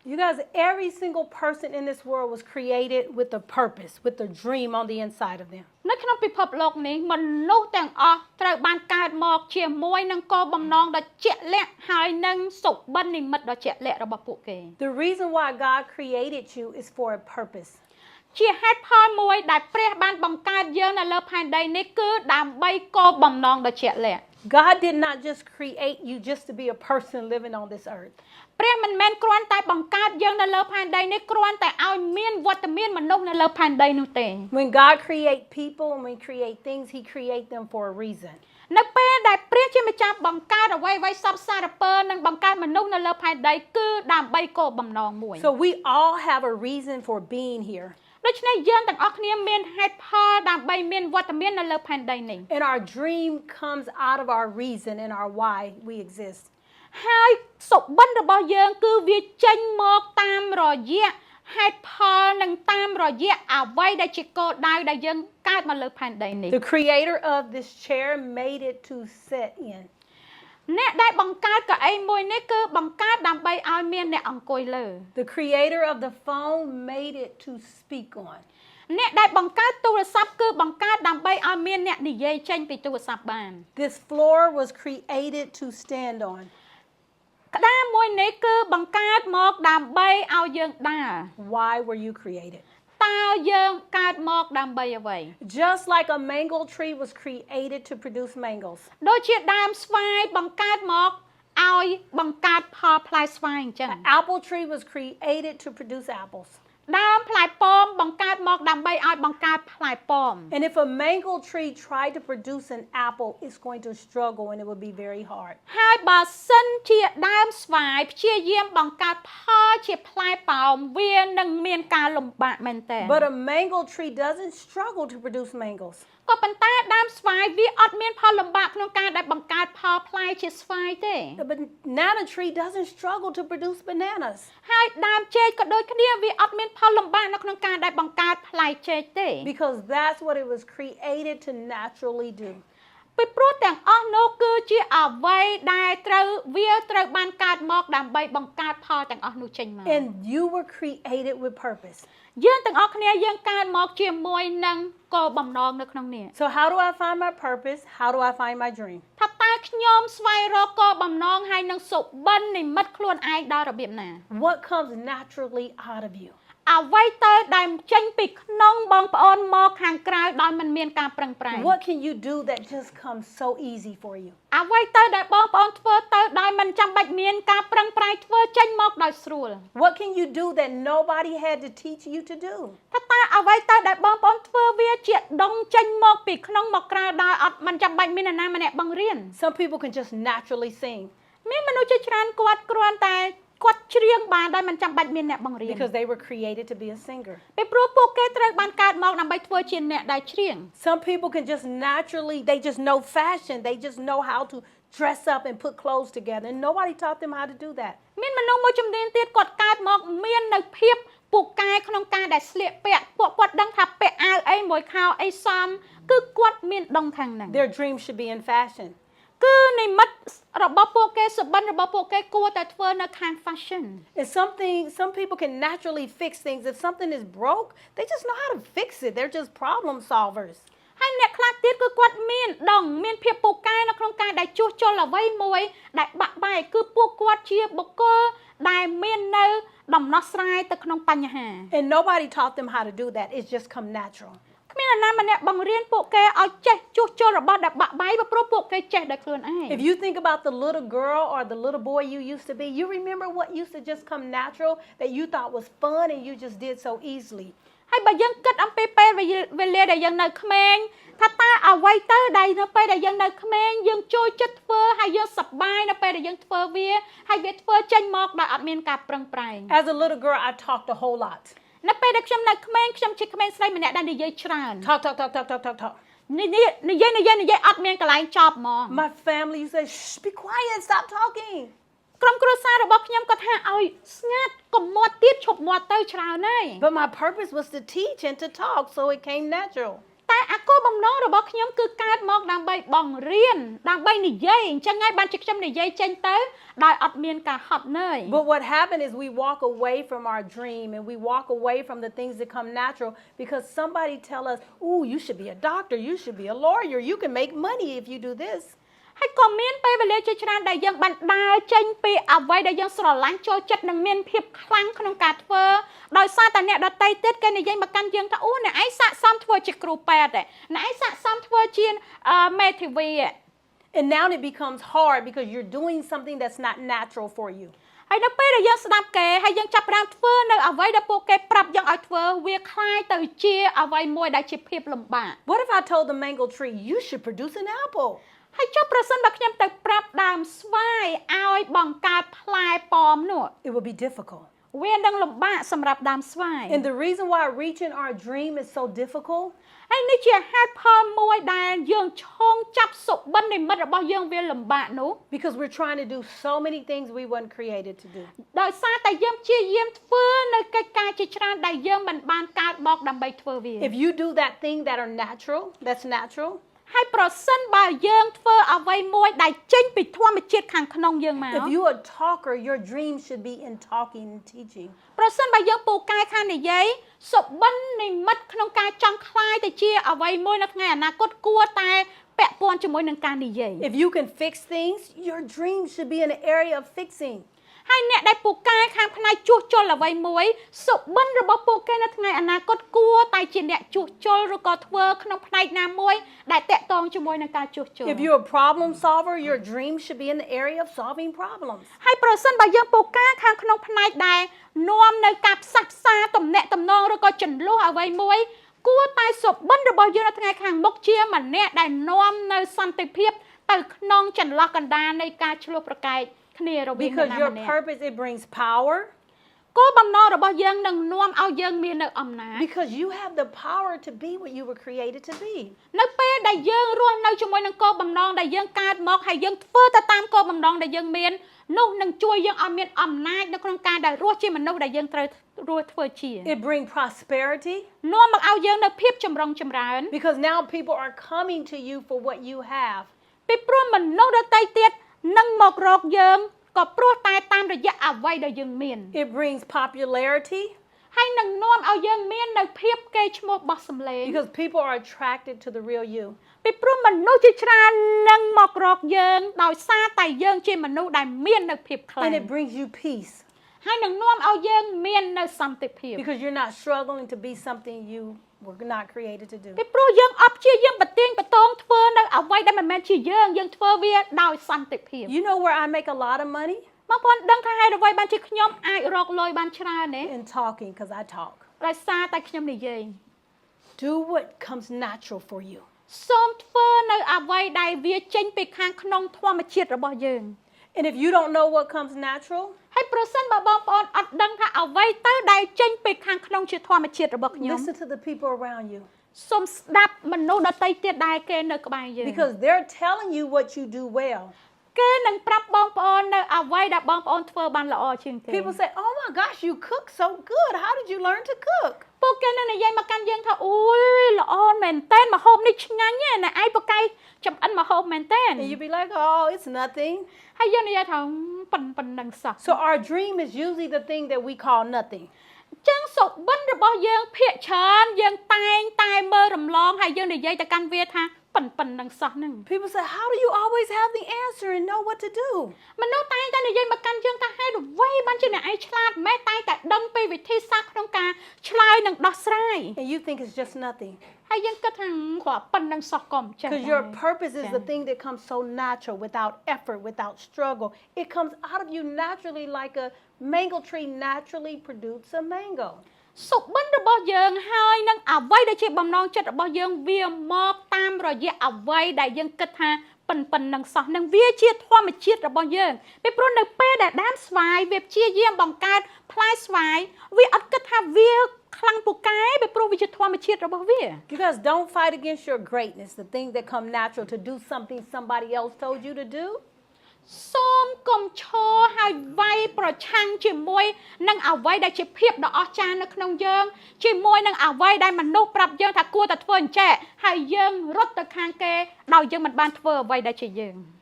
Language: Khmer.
You guys, every single person in this world was created with a purpose, with a dream on the inside of them. នៅក្នុងពិភពលោកនេះមនុស្សទាំងអស់ត្រូវបានកើតមកជាមួយនឹងគោលបំណងដ៏ជាក់លាក់ហើយនឹងសុបិននិមិត្តដ៏ជាក់លាក់របស់ពួកគេ The reason why God created you is for a purpose. ជាហេតុផលមួយដែលព្រះបានបង្កើតយើងនៅលើផែនដីនេះគឺដើម្បីគោលបំណងដ៏ជាក់លាក់ God did not just create you just to be a person living on this earth. ព្រះមិនមែនគ្រាន់តែបង្កើតយើងនៅលើផែនដីនេះគ្រាន់តែឲ្យមានវត្តមានមនុស្សនៅលើផែនដីនោះទេ When God create people and when He create things, He create them for a reason. នៅពេលដែលព្រះជាម្ចាស់បង្កើតអ្វីៗសពសារពើនិងបង្កើតមនុស្សនៅលើផែនដីគឺដើម្បីគោលបំណងមួយ So we all have a reason for being here. ដូច្នេះយើងទាំងអស់គ្នាមានហេតុផលដើម្បីមានវត្តមាននៅលើផែនដីនេះ And our dream comes out of our reason and our why we exist. ហើយសុបិនរបស់យើងគឺវាចេញមកតាមរយៈហេតុផលនិងតាមរយៈអ្វីដែលជាគោលដៅដែលយើងកើតមកលើផែនដីនេះ The creator of this chair made it to sit in. អ្នកដែលបង្កើតកៅអីមួយនេះគឺបង្កើតដើម្បីឲ្យមានអ្នកអង្គុយលើ The creator of the phone made it to speak on. អ្នកដែលបង្កើតទូរស័ព្ទគឺបង្កើតដើម្បីឲ្យមានអ្នកនិយាយចេញពីទូរស័ព្ទបាន This floor was created to stand on. ក្តារមួយនេះគឺបង្កើតមកដើម្បីឲ្យយើងដើរ Why were you created? តើយើងកើតមកដើម្បីអ្វី Just like a mango tree was created to produce mangoes. ដូចជាដើមស្វាយបង្កើតមកឲ្យបង្កើតផលផ្លែស្វាយអញ្ចឹង An apple tree was created to produce apples. ដើមផ្លែប៉ោមបង្កើតមកដើម្បីឲ្យបង្កើតផ្លែប៉ោម And if a mango tree tried to produce an apple, it's going to struggle and it would be very hard. ហើយបើសិនជាដើមស្វាយព្យាយាមបង្កើតផលជាផ្លែប៉ោមវានឹងមានការលំបាកមែនទែន But a mango tree doesn't struggle to produce mangoes. ក៏ប៉ុន្តែដើមស្វាយវាអត់មានផលលំបាកក្នុងការដែលបង្កើតផលផ្លែជាស្វាយទេ The banana tree doesn't struggle to produce bananas. ហើយដើមចេកក៏ដូចគ្នាវាអត់មានផលលំបាកនៅក្នុងការដែលបង្កើតផ្លែចេកទេ Because that's what it was created to naturally do. ពីព្រោះទាំងអស់នោះគឺជាអ្វីដែលវាត្រូវបានកើតមកដើម្បីបង្កើតផលទាំងអស់នោះចេញមក And you were created with purpose. យើងទាំងអស់គ្នាយើងកើតមកជាមួយនឹងគោលបំណងនៅក្នុងនេះ So how do I find my purpose? How do I find my dream? ថាតើខ្ញុំស្វែងរកគោលបំណងហើយនឹងសុបិននិមិត្តខ្លួនឯងដល់របៀបណា What comes naturally out of you? អ្វីទៅដែលចេញពីក្នុងបងប្អូនមកខាងក្រៅដោយមិនមានការប្រឹងប្រែង What can you do that just comes so easy for you? អ្វីទៅដែលបងប្អូនធ្វើទៅដោយមិនចាំបាច់មានការប្រឹងប្រែងធ្វើចេញមកដោយស្រួល What can you do that nobody had to teach you to do? ថាតើអ្វីទៅដែលបងប្អូនធ្វើវាជាដងចេញមកពីក្នុងមកក្រៅដោយអត់មិនចាំបាច់មាននរណាម្នាក់បង្រៀន Some people can just naturally sing មានមនុស្សជាច្រើនគាត់គ្រាន់តែគាត់ច្រៀងបានដោយមិនចាំបាច់មានអ្នកបង្រៀន because they were created to be a singer. ពីព្រោះពួកគេត្រូវបានកើតមកដើម្បីធ្វើជាអ្នកដែលច្រៀង Some people can just naturally, they just know fashion. They just know how to dress up and put clothes together. And nobody taught them how to do that. មានមនុស្សមួយចំនួនទៀតគាត់កើតមកមាននៅភាពពូកែក្នុងការដែលស្លៀកពាក់ពួកគាត់ដឹងថាពាក់អាវអីមួយខោអីសមគឺគាត់មានដងខាងហ្នឹង Their dream should be in fashion. គឺនិមិត្តរបស់ពួកគេសុបិនរបស់ពួកគេគួរតែធ្វើនៅខាង fashion And some people can naturally fix things. If something is broke, they just know how to fix it. They're just problem solvers. ហើយអ្នកខ្លះទៀតគឺគាត់មានដងមានភាពពូកែនៅក្នុងការដែលជួសជុលអ្វីមួយដែលបាក់បែកគឺពួកគាត់ជាបុគ្គលដែលមាននៅដំណោះស្រាយទៅក្នុងបញ្ហា And nobody taught them how to do that. It's just come natural. គ្មាននរណាម្នាក់បង្រៀនពួកគេឲ្យចេះជួសជុលរបស់ដែលបាក់បែកព្រោះពួកគេចេះដោយខ្លួនឯង If you think about the little girl or the little boy you used to be, you remember what used to just come natural that you thought was fun and you just did so easily. ហើយបើយើងគិតអំពីពេលវេលាដែលយើងនៅក្មេងថាតើអ្វីទៅដែលនៅពេលដែលយើងនៅក្មេងយើងចូលចិត្តធ្វើហើយយើងសប្បាយនៅពេលដែលយើងធ្វើវាហើយវាធ្វើចេញមកដោយអត់មានការប្រឹងប្រែង As a little girl, I talked a whole lot. នៅពេលដែលខ្ញុំនៅក្មេងខ្ញុំជាក្មេងស្រីម្នាក់ដែលនិយាយច្រើន Talk. និយាយអត់មានកន្លែងចប់ហ្មង My family used to say, shh, be quiet, stop talking. ក្រុមគ្រួសាររបស់ខ្ញុំគាត់ថាឲ្យស្ងាត់កុំមាត់ទៀតឈប់មាត់ទៅច្រើនហើយ But my purpose was to teach and to talk, so it came natural. តែអាគោល បំណងរបស់ខ្ញុំគឺកើតមកដើម្បីបង្រៀនដើម្បីនិយាយអញ្ចឹងហើយបានជាខ្ញុំនិយាយចេញទៅដោយអត់មានការហត់នឿយ But what happened is we walk away from our dream and we walk away from the things that come natural because somebody tell us, "Ooh, you should be a doctor, you should be a lawyer, you can make money if you do this." ហើយក៏មានពេលវេលាជាច្រើនដែលយើងបានដើរចេញពីអ្វីដែលយើងស្រឡាញ់ចូលចិត្តនិងមានភាពខ្លាំងក្នុងការធ្វើដោយសារតែអ្នកដទៃទៀតគេនិយាយមកកាន់យើងថាអូអ្នកឯងស័ក្តិសមធ្វើជាគ្រូពេទ្យអ្នកឯងស័ក្តិសមធ្វើជាមេធាវី And now it becomes hard because you're doing something that's not natural for you. ហើយនៅពេលដែលយើងស្ដាប់គេហើយយើងចាប់ផ្ដើមធ្វើនៅអ្វីដែលពួកគេប្រាប់យើងឲ្យធ្វើវាคล้ายទៅជាអ្វីមួយដែលជាភាពលំបាក What if I told the mango tree, "You should produce an apple"? ហើយចុះប្រសិនបើខ្ញុំទៅប្រាប់ដើមស្វាយឲ្យបង្កើតផ្លែប៉មនោះ It will be difficult. វានឹងលំបាកសម្រាប់ដើមស្វាយ And the reason why reaching our dream is so difficult ហើយនេះជាហេតុផលមួយដែលយើងឈោងចាប់សុបិននិមិត្តរបស់យើងវាលំបាកនោះ because we're trying to do so many things we weren't created to do. ដោយសារតែយើងព្យាយាមធ្វើនៅកិច្ចការជាច្រើនដែលយើងមិនបានកើតមកដើម្បីធ្វើវា If you do that thing that's natural, ហើយប្រសិនបើយើងធ្វើអ្វីមួយដែលចេញពីធម្មជាតិខាងក្នុងយើងមក if you're a talker, your dream should be in talking and teaching. ប្រសិនបើយើងពូកែខាងនិយាយសុបិននិមិត្តក្នុងការចង់ខ្លាយទៅជាអ្វីមួយនៅថ្ងៃអនាគតគួរតែពាក់ព័ន្ធជាមួយនឹងការនិយាយ If you can fix things, your dream should be in the area of fixing. ហើយអ្នកដែលពូកែខាងផ្នែកជួសជុលអ្វីមួយសុបិនរបស់ពួកគេនៅថ្ងៃអនាគតគួរតែជាអ្នកជួសជុលឬក៏ធ្វើក្នុងផ្នែកណាមួយដែលតាក់ទងជាមួយនឹងការជួសជុល If you're a problem solver, your dream should be in the area of solving problems. ហើយប្រសិនបើយើងពូកែខាងក្នុងផ្នែកដែលនាំនៅការផ្សះផ្សាទំនាក់ទំនងឬក៏ចំនួនអ្វីមួយគួរតែសុបិនរបស់យើងនៅថ្ងៃខាងមុខជាម្នាក់ដែលនាំនៅសន្តិភាពទៅក្នុងចន្លោះកណ្ដាលនៃការឆ្លោះប្រកែកគ្នារវាង Because អ្នក your ម្នាក់ purpose, it brings power. គោលបំណងរបស់យើងនឹងនាំឲ្យយើងមាននៅអំណាច Because you have the power to be what you were created to be. នៅពេលដែលយើងរស់នៅជាមួយនឹងគោលបំណងដែលយើងកើតមកហើយយើងធ្វើទៅតាមគោលបំណងដែលយើងមាននោះនឹងជួយយើងឲ្យមានអំណាចនៅក្នុងការដែលរស់ជាមនុស្សដែលយើងត្រូវរស់ធ្វើជា It brings prosperity. នាំមកឲ្យយើងនៅភាពចម្រុងចម្រើន Because now people are coming to you for what you have. ពីព្រោះមនុស្សដទៃទៀតនឹងមករកយើងក៏ព្រោះតែតាមរយៈអ្វីដែលយើងមាន It brings popularity. ហើយនឹងនាំឲ្យយើងមាននៅភាពកេរ្តិ៍ឈ្មោះបោះសម្លេង Because people are attracted to the real you. ពីព្រោះមនុស្សជាច្រើននឹងមករកយើងដោយសារតែយើងជាមនុស្សដែលមាននៅភាពខ្លាំង And it brings you peace. ហើយនឹងនាំឲ្យយើងមាននៅសន្តិភាព Because you're not struggling to be something you were not created to do. ពីព្រោះយើងអត់ព្យាយាមបទាញបតងធ្វើនៅអ្វីដែលមិនមែនជាយើងធ្វើវាដោយសន្តិភាព You know where I make a lot of money? បងប្អូនដឹងថាហេតុអ្វីបានជាខ្ញុំអាចរកលុយបានច្រើនទេ In talking, because I talk. ដោយសារតែខ្ញុំនិយាយ Do what comes natural for you. សូមធ្វើនៅអ្វីដែលវាចេញពីខាងក្នុងធម្មជាតិរបស់យើង And if you don't know what comes natural, ហើយប្រសិនបើបងប្អូនអត់ដឹងថាអ្វីទៅដែលចេញពីខាងក្នុងជាធម្មជាតិរបស់ខ្ញុំ listen to the people around you. សូមស្ដាប់មនុស្សដទៃទៀតដែលគេនៅក្បែរយើង Because they're telling you what you do well. គេនឹងប្រាប់បងប្អូននៅអ្វីដែលបងប្អូនធ្វើបានល្អជាងគេ People say, "Oh my gosh, you cook so good. How did you learn to cook?" ពួកគេនឹងនិយាយមកកាន់យើងថាអូយល្អមែនតើម្ហូបនេះឆ្ងាញ់ណាស់ឯងបកៃចំអិនម្ហូបមែនតើ And you be like, "Oh, it's nothing." ហើយយើងនិយាយថាប៉ុណ្ណឹងសោះ So our dream is usually the thing that we call nothing. ចឹងសុបិនរបស់យើងភាកច្រើនយើងតែងតែមើលរំលងហើយយើងនិយាយទៅកាន់វាថាប៉ុណ្ណឹងសោះហ្នឹង People say, "How do you always have the answer and know what to do?" មនុស្សតែងតែនិយាយមកកាន់យើងថាហេតុអ្វីបានជាអ្នកឯងឆ្លាតម៉េចតែងតែដឹងពីវិធីសាស្ត្រក្នុងការឆ្លើយនិងដោះស្រាយ And you think it's just nothing. ហើយយើងគិតថាគ្រាន់ប៉ុណ្ណឹងសោះក៏មិនចេះ Because your purpose is the thing that comes so natural, without effort, without struggle. It comes out of you naturally, like a mango tree naturally produces a mango. សុបិនរបស់យើងហើយនឹងអ្វីដែលជាបំណងចិត្តរបស់យើងវាមកតាមរយៈអ្វីដែលយើងគិតថាប៉ុណ្ណឹងសោះនឹងវាជាធម្មជាតិរបស់យើងពីព្រោះនៅពេលដែលដើមស្វាយវាព្យាយាមបង្កើតផ្លែស្វាយវាអត់គិតថាវាខ្លាំងពូកែពីព្រោះវាជាធម្មជាតិរបស់វា You guys don't fight against your greatness, the things that come natural to do something somebody else told you to do. សូមកុំឈរហើយវាយ ប្រឆាំងជាមួយនឹងអ្វីដែលជាភាពដ៏អស្ចារ្យនៅក្នុងយើងជាមួយនឹងអ្វីដែលមនុស្សប្រាប់យើងថាគួរតែធ្វើអញ្ចេះហើយយើងរត់ទៅខាងគេដោយយើងមិនបានធ្វើអ្វីដែលជាយើង